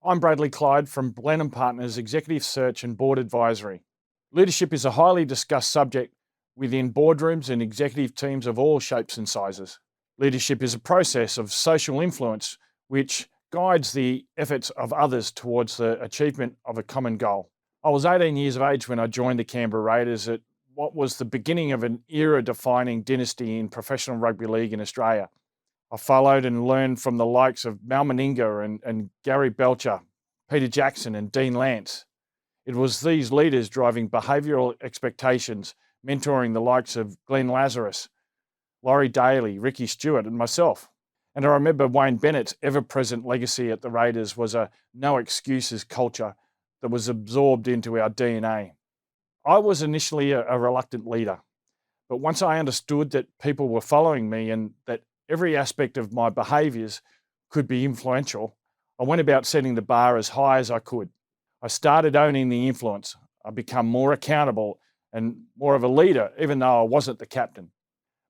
I'm Bradley Clyde from Blenheim Partners Executive Search and Board Advisory. Leadership is a highly discussed subject within boardrooms and executive teams of all shapes and sizes. Leadership is a process of social influence which guides the efforts of others towards the achievement of a common goal. I was 18 years of age when I joined the Canberra Raiders at what was the beginning of an era defining dynasty in professional rugby league in Australia. I followed and learned from the likes of Mal Meninga and Gary Belcher, Peter Jackson and Dean Lance. It was these leaders driving behavioural expectations, mentoring the likes of Glenn Lazarus, Laurie Daly, Ricky Stewart and myself. And I remember Wayne Bennett's ever-present legacy at the Raiders was a no excuses culture that was absorbed into our DNA. I was initially a reluctant leader, but once I understood that people were following me and that every aspect of my behaviours could be influential, I went about setting the bar as high as I could. I started owning the influence. I became more accountable and more of a leader, even though I wasn't the captain.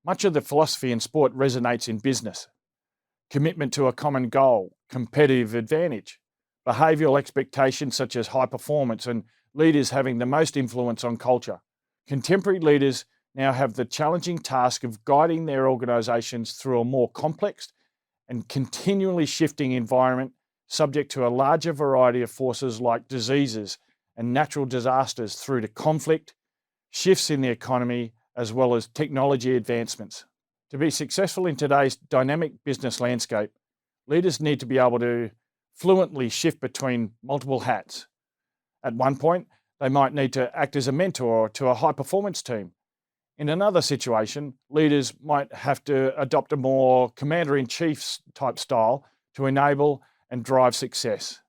Much of the philosophy in sport resonates in business. Commitment to a common goal, competitive advantage, behavioural expectations such as high performance, and leaders having the most influence on culture. Contemporary leaders now have the challenging task of guiding their organisations through a more complex and continually shifting environment subject to a larger variety of forces like diseases and natural disasters through to conflict, shifts in the economy, as well as technology advancements. To be successful in today's dynamic business landscape, leaders need to be able to fluently shift between multiple hats. At one point, they might need to act as a mentor to a high performance team. In another situation, leaders might have to adopt a more commander-in-chief type style to enable and drive success.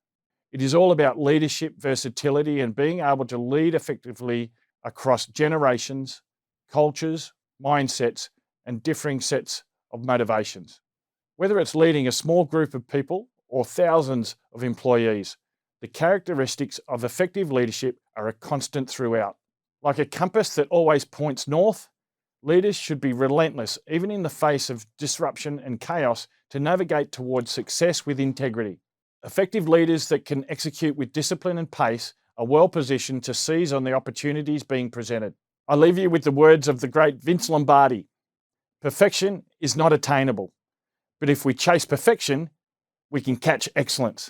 It is all about leadership, versatility, and being able to lead effectively across generations, cultures, mindsets, and differing sets of motivations. Whether it's leading a small group of people or thousands of employees, the characteristics of effective leadership are a constant throughout. Like a compass that always points north, leaders should be relentless, even in the face of disruption and chaos, to navigate towards success with integrity. Effective leaders that can execute with discipline and pace are well positioned to seize on the opportunities being presented. I leave you with the words of the great Vince Lombardi. Perfection is not attainable, but if we chase perfection, we can catch excellence.